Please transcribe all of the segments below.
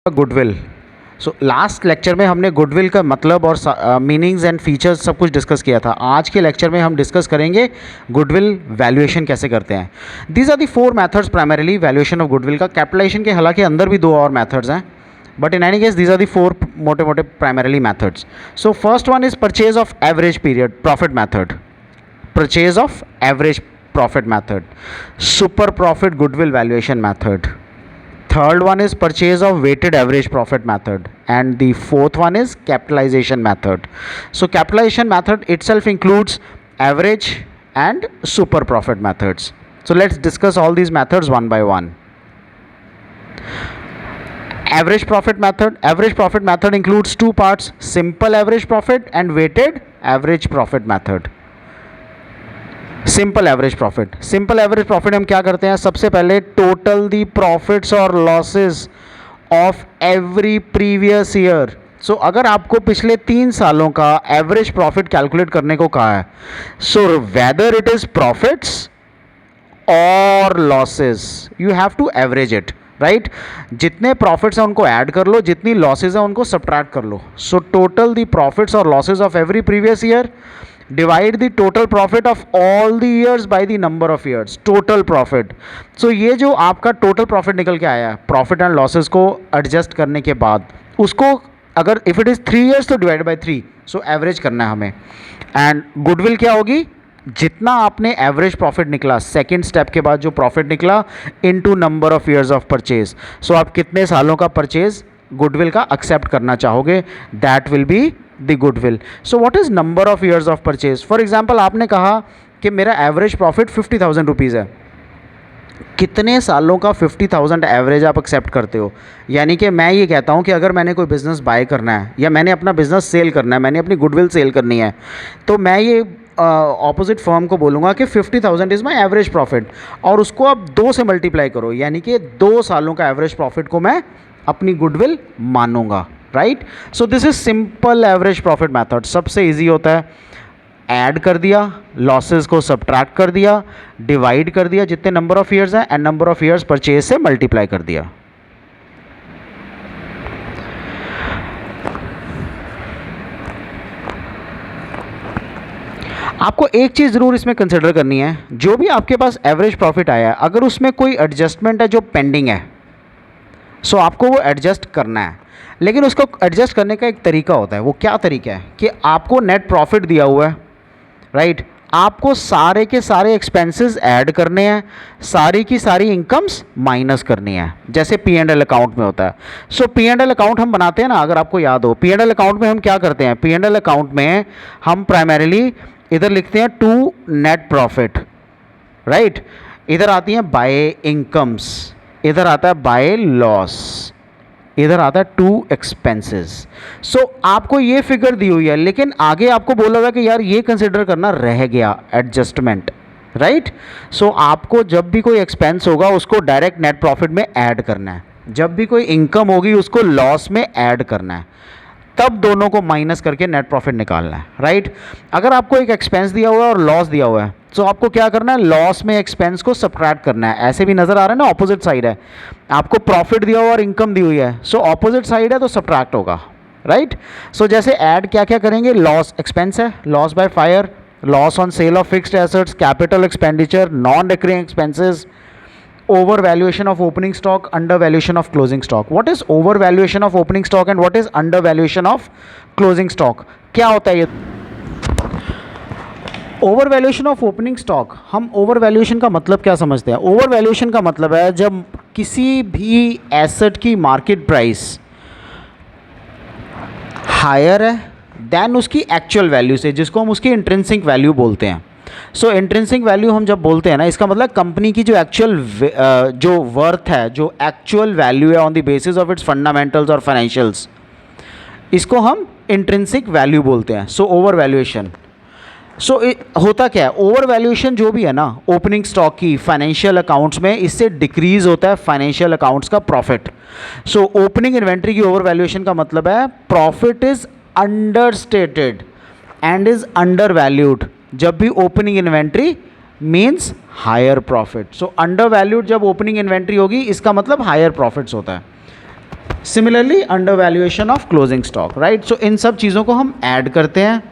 Goodwill. So last lecture में हमने goodwill का मतलब और मीनिंग्स एंड फीचर्स सब कुछ डिस्कस किया था। आज के लेक्चर में हम डिस्कस करेंगे गुडविल वैल्यूएशन कैसे करते हैं। These are the 4 methods primarily valuation of goodwill का। कैपिटलाइजेशन के हालांकि अंदर भी 2 और मेथड्स हैं, but in any case these are the 4 मोटे मोटे primarily methods. So first one is purchase of average period profit method, purchase of average profit method, super profit goodwill valuation method. Third one is purchase of weighted average profit method, and the fourth one is capitalization method. So capitalization method itself includes average and super profit methods. So let's discuss all these methods one by one. Average profit method. Average profit method includes 2 parts: simple average profit and weighted average profit method. Simple average profit. Simple average profit हम क्या करते हैं, सबसे पहले total the profits और losses of every previous year. So अगर आपको पिछले 3 सालों का एवरेज प्रॉफिट कैलकुलेट करने को कहा है, so whether it is profits और losses, you have to average it, right. जितने प्रॉफिट्स हैं उनको ऐड कर लो, जितनी लॉसेज हैं उनको सब्ट्रैक्ट कर लो। सो टोटल दी प्रॉफिट्स और losses of every previous year divide the total profit of all the years by the number of years, total profit. So ये जो आपका टोटल प्रॉफिट निकल के आया है प्रॉफिट एंड लॉसेस को एडजस्ट करने के बाद, उसको अगर इफ इट इज़ 3 ईयर्स तो डिवाइड बाय 3, सो एवरेज करना है हमें। एंड गुडविल क्या होगी, जितना आपने एवरेज प्रॉफिट निकला सेकेंड स्टेप के बाद जो प्रॉफिट निकला into number of years of purchase. So आप कितने सालों का परचेज गुडविल का एक्सेप्ट करना चाहोगे, that will be the goodwill. So what is number of years of purchase. For example आपने कहा कि मेरा एवरेज प्रॉफिट 50,000 रुपीज़ है, कितने सालों का 50,000 एवरेज आप एक्सेप्ट करते हो। यानी कि मैं ये कहता हूँ कि अगर मैंने कोई बिज़नेस बाय करना है या मैंने अपना बिज़नेस सेल करना है, मैंने अपनी गुडविल सेल करनी है, तो मैं ये ऑपोजिट फर्म को बोलूँगा कि 50,000 इज़ माई एवरेज प्रॉफिट, और उसको आप 2 से मल्टीप्लाई करो, यानी कि 2 सालों का एवरेज प्रॉफिट को मैं अपनी गुडविल मानूंगा, right. So this is simple average profit method. सबसे इजी होता है, ऐड कर दिया, लॉसेस को सब्ट्रैक्ट कर दिया, डिवाइड कर दिया जितने नंबर ऑफ ईयर्स हैं, and number of years purchase से मल्टीप्लाई कर दिया। आपको एक चीज़ ज़रूर इसमें कंसिडर करनी है, जो भी आपके पास एवरेज प्रॉफिट आया है अगर उसमें कोई एडजस्टमेंट है जो पेंडिंग है, सो आपको वो एडजस्ट करना है। लेकिन उसको एडजस्ट करने का एक तरीका होता है। वो क्या तरीका है कि आपको नेट प्रॉफिट दिया हुआ है, राइट, आपको सारे के सारे एक्सपेंसेस ऐड करने हैं, सारी की सारी इनकम्स माइनस करनी है, जैसे P&L अकाउंट में होता है। सो P&L अकाउंट हम बनाते हैं ना, अगर आपको याद हो, P&L अकाउंट में हम क्या करते हैं, P&L अकाउंट में हम प्राइमरीली इधर लिखते हैं टू नेट प्रॉफिट, राइट, इधर आती हैं बाय इनकम्स, इधर आता है बाय लॉस, इधर आता है टू एक्सपेंसेस। सो आपको ये फिगर दी हुई है, लेकिन आगे आपको बोला गया कि यार ये कंसिडर करना रह गया एडजस्टमेंट, राइट। सो आपको जब भी कोई एक्सपेंस होगा उसको डायरेक्ट नेट प्रॉफिट में ऐड करना है, जब भी कोई इनकम होगी उसको लॉस में ऐड करना है, तब दोनों को माइनस करके नेट प्रॉफिट निकालना है, राइट। अगर आपको एक एक्सपेंस दिया हुआ है और लॉस दिया हुआ है, तो आपको क्या करना है, लॉस में एक्सपेंस को सब्ट्रैक्ट करना है। ऐसे भी नज़र आ रहा है ना, ऑपोजिट साइड है, आपको प्रॉफिट दिया हुआ और इनकम दी हुई है, सो ऑपोजिट साइड है तो सब्ट्रैक्ट होगा, राइट। सो जैसे ऐड क्या क्या करेंगे, लॉस एक्सपेंस है, loss by fire, loss on sale of fixed assets, capital expenditure, non recurring expenses, over valuation of opening stock, under valuation of closing stock. What is over valuation of opening stock and what is under valuation of closing stock? क्या होता है ये over valuation of opening stock. हम over valuation का मतलब क्या समझते हैं, ओवर वैल्यूएशन का मतलब है जब किसी भी एसेट की मार्केट प्राइस हायर है देन उसकी एक्चुअल वैल्यू से, जिसको हम उसकी इंट्रिंसिक वैल्यू बोलते हैं। सो इंट्रिंसिक वैल्यू हम जब बोलते हैं ना, इसका मतलब कंपनी की जो एक्चुअल जो वर्थ है, जो एक्चुअल वैल्यू है on the basis of its fundamentals और फाइनेंशियल्स, इसको हम इंट्रिंसिक वैल्यू बोलते हैं। सो ओवर वैल्यूएशन, सो होता क्या है, ओवर वैल्यूएशन जो भी है ना ओपनिंग स्टॉक की फाइनेंशियल अकाउंट्स में, इससे डिक्रीज होता है फाइनेंशियल अकाउंट्स का प्रॉफिट। सो ओपनिंग इन्वेंट्री की ओवर वैल्यूएशन का मतलब है profit is under stated and is under valued जब भी opening inventory means higher profit. So under valued जब ओपनिंग इन्वेंट्री होगी, इसका मतलब हायर प्रॉफिट्स होता है। Similarly under valuation of closing stock, right. So इन सब चीज़ों को हम ऐड करते हैं।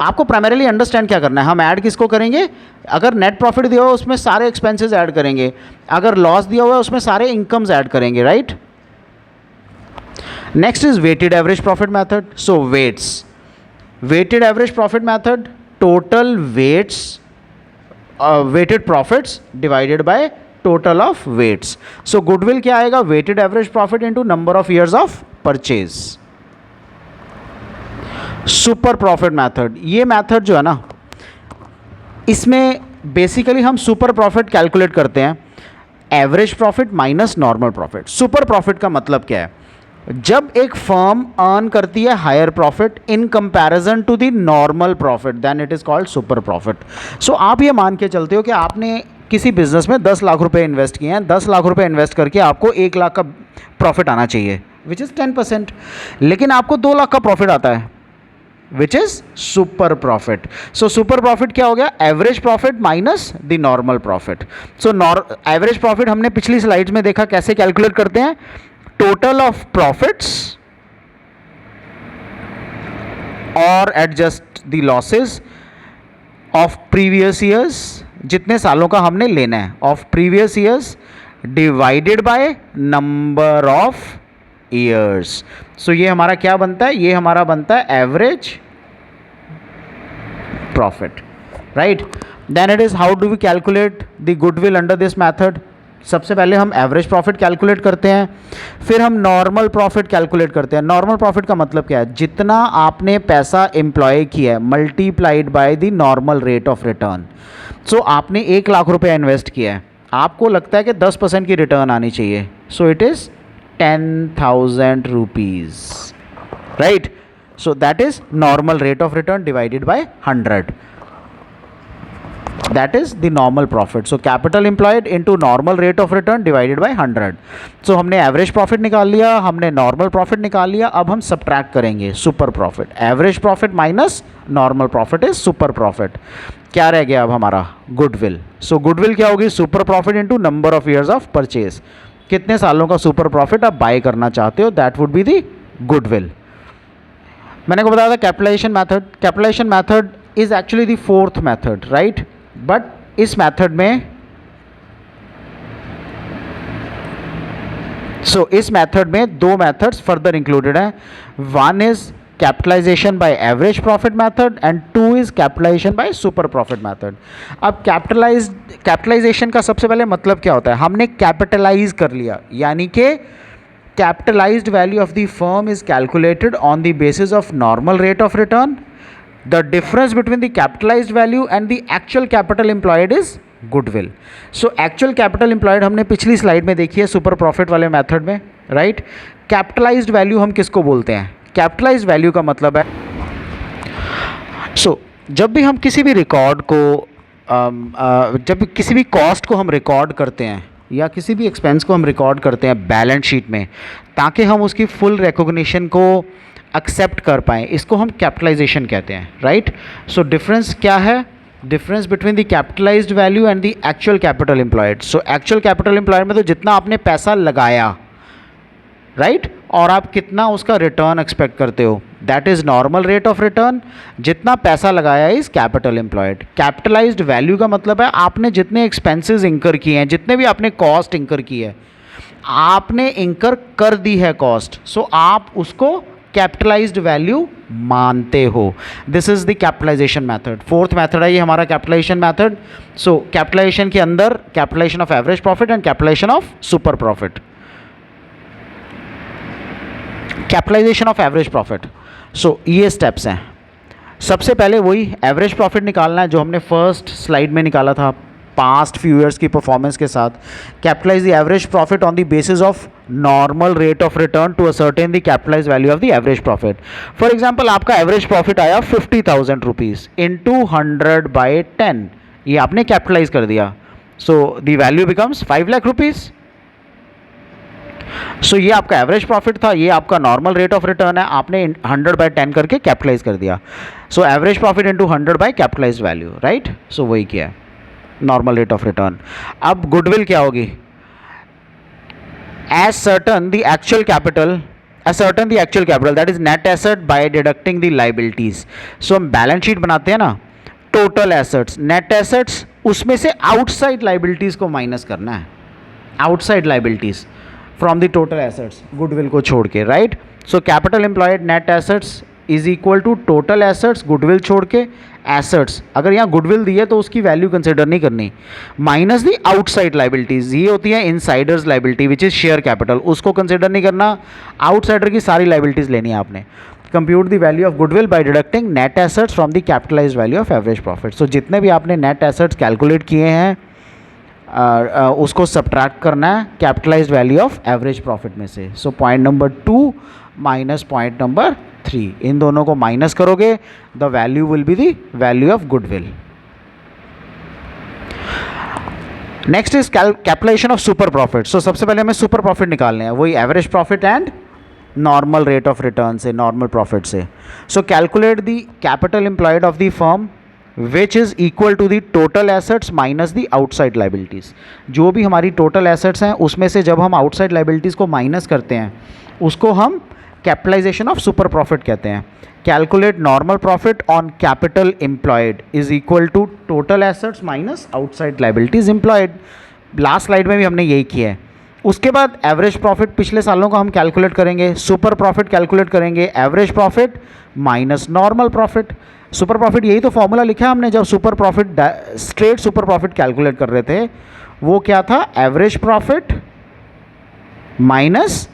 आपको प्राइमरीली अंडरस्टैंड क्या करना है, हम ऐड किसको करेंगे, अगर नेट प्रॉफिट दिया हुआ है उसमें सारे एक्सपेंसेस ऐड करेंगे, अगर लॉस दिया हुआ है उसमें सारे इनकम्स ऐड करेंगे, right. Next is weighted average profit method. So weights, weighted average profit method, total weights, weighted profits divided by total of weights. So goodwill क्या आएगा, weighted average profit into number of years of purchase. Super profit method, ये method जो है ना, इसमें basically हम super profit calculate करते हैं, average profit minus normal profit. Super profit का मतलब क्या है, जब एक फर्म अर्न करती है higher profit in comparison to the normal profit, then it is called super profit. So आप ये मान के चलते हो कि आपने किसी बिजनेस में 10 लाख रुपए इन्वेस्ट किए हैं, 10 लाख रुपए इन्वेस्ट करके आपको 1 लाख का प्रॉफिट आना चाहिए, विच इज़ 10%, लेकिन आपको 2 लाख का प्रॉफिट आता है, which is super profit. So super profit क्या हो गया, average profit minus the normal profit. So average profit हमने पिछली स्लाइड्स में देखा कैसे कैलकुलेट करते हैं, टोटल ऑफ प्रॉफिट्स और adjust the losses of previous years, जितने सालों का हमने लेना है, of previous years divided by number of years. So ये हमारा क्या बनता है, ये हमारा बनता है average profit, right. Then it is how do we calculate the goodwill under this method. सबसे पहले हम एवरेज प्रॉफिट कैलकुलेट करते हैं, फिर हम नॉर्मल प्रॉफिट कैलकुलेट करते हैं। नॉर्मल प्रॉफिट का मतलब क्या है, जितना आपने पैसा एम्प्लॉय किया है multiplied by the normal rate of return. So आपने 1 लाख रुपया इन्वेस्ट किया है, आपको लगता है कि 10% की रिटर्न आनी चाहिए, so it is 10,000 rupees, right? So that is normal rate of return divided by 100. That is the normal profit. So capital employed into normal rate of return divided by 100. So हमने average profit निकाल लिया, हमने normal profit निकाल लिया, अब हम subtract करेंगे super profit. Average profit minus normal profit is super profit. क्या रह गया अब हमारा, goodwill. So goodwill क्या होगी, super profit into number of years of purchase. कितने सालों का सुपर प्रॉफिट आप बाय करना चाहते हो, that would be the goodwill. मैंने को बताया था capitalization method. Capitalization method is actually the fourth method, right. But इस मेथड में इस मेथड में 2 मेथड्स फर्दर इंक्लूडेड हैं। One is capitalization by average profit method and 2 is capitalization by super profit method. अब कैपिटलाइजेशन का सबसे पहले मतलब क्या होता है, हमने कैपिटलाइज कर लिया, यानी कि capitalised value of the firm is calculated on the basis of normal rate of return. The difference between the capitalized value and the actual capital employed is goodwill. So actual capital employed हमने पिछली slide में देखी है super profit वाले method में, right. Capitalised value हम किसको बोलते हैं, कैपिटलाइज्ड वैल्यू का मतलब है, जब भी हम किसी भी रिकॉर्ड को जब किसी भी कॉस्ट को हम रिकॉर्ड करते हैं या किसी भी एक्सपेंस को हम रिकॉर्ड करते हैं बैलेंस शीट में, ताकि हम उसकी फुल रिकॉग्निशन को एक्सेप्ट कर पाएँ, इसको हम कैपिटलाइजेशन कहते हैं, राइट। सो डिफरेंस क्या है, difference between the capitalized value and the actual capital employed. So actual capital employed में तो जितना आपने पैसा लगाया, राइट, और आप कितना उसका रिटर्न एक्सपेक्ट करते हो, that is normal rate of return. जितना पैसा लगाया is capital employed. Capitalised value का मतलब है आपने जितने एक्सपेंसेस इंकर किए हैं, जितने भी आपने कॉस्ट इंकर की है, आपने इंकर कर दी है कॉस्ट, सो आप उसको कैपिटलाइज्ड वैल्यू मानते हो। This is the capitalization method. Fourth method है ये हमारा कैपिटलाइजेशन मेथड। सो कैपिटलाइजेशन के अंदर capitalization of average profit and capitalization of super profit. Capitalization of average profit, ये स्टेप्स हैं। सबसे पहले वही एवरेज प्रॉफिट निकालना है जो हमने फर्स्ट स्लाइड में निकाला था पास्ट फ्यू ईयर्स की परफॉर्मेंस के साथ। Capitalize the average profit on the basis of normal rate of return to ascertain the capitalize value of the average profit. For example आपका एवरेज प्रॉफिट आया 50,000 rupees into 100/10, ये आपने capitalize कर दिया। So the value becomes 5 lakh rupees. So ये आपका average profit था, ये आपका नॉर्मल रेट ऑफ रिटर्न है, आपने 100/10 करके कैपिटलाइज कर दिया। So average profit into 100 by capitalize value, right. So वही किया है नॉर्मल रेट ऑफ रिटर्न। अब गुडविल क्या होगी, ascertain the actual capital that is net asset by deducting the liabilities. So हम बैलेंस शीट बनाते हैं ना, टोटल एसेट्स, नेट एसेट्स, उसमें से आउटसाइड लाइबिलिटीज को माइनस करना है, outside liabilities from the total assets, goodwill को छोड़ के, right. So capital employed net assets is equal to total assets, goodwill छोड़ के एसेट्स, अगर यहाँ गुडविल दी है तो उसकी वैल्यू कंसिडर नहीं करनी, माइनस दी आउटसाइड लाइबिलिटीज, ये होती है insiders liability which is share capital, उसको कंसिडर नहीं करना, आउटसाइडर की सारी लाइबिलिटीज लेनी है आपने. Compute the value of goodwill by deducting net assets from the capitalized value of average profit. So जितने भी आपने नेट एसेट्स कैलकुलेट किए हैं उसको सब्ट्रैक्ट करना है capitalized value of average profit में से. So point number 2 minus point number 3, इन दोनों को माइनस करोगे, the value will be the value of goodwill. Next is capitalization of super profit. So सबसे पहले हमें सुपर प्रॉफिट निकालने हैं, वही average profit and normal rate of return से, नॉर्मल प्रॉफिट से. So calculate the capital employed of the firm which is equal to the total assets minus the outside liabilities. जो भी हमारी टोटल एसेट्स हैं उसमें से जब हम आउटसाइड लाइबिलिटीज़ को माइनस करते हैं उसको हम कैपिटलाइजेशन ऑफ सुपर प्रॉफिट कहते हैं. Calculate normal profit on capital employed is equal to total assets minus outside liabilities employed. Last slide में भी हमने यही किया है. उसके बाद एवरेज प्रॉफिट पिछले सालों का हम कैलकुलेट करेंगे, सुपर प्रॉफिट कैलकुलेट करेंगे, average profit minus normal profit. Super profit यही तो फॉर्मूला लिखा है हमने जब super profit, straight super profit calculate कर रहे थे, वो क्या था, average profit minus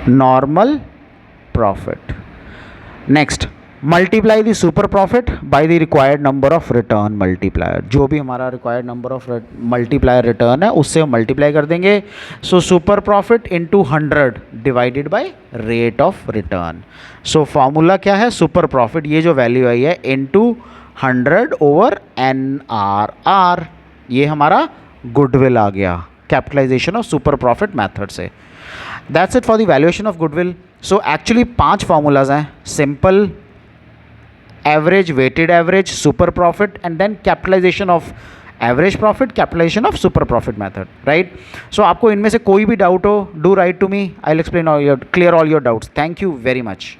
normal profit. Next, multiply the super profit by the required number of return multiplier. जो भी हमारा required number of multiplier return है उससे हम मल्टीप्लाई कर देंगे. सो super profit into 100 divided by rate of return. So formula क्या है, सुपर प्रॉफिट, ये जो वैल्यू आई है, इंटू 100 ओवर NRR. ये हमारा गुडविल आ गया capitalization of super profit method से. That's it for the valuation of goodwill. So actually 5 formulas हैं, simple, average, weighted average, super profit and then capitalization of average profit, capitalization of super profit method, right. So आपको इनमें से कोई भी doubt हो, do write to me, I will explain clear all your doubts. Thank you very much.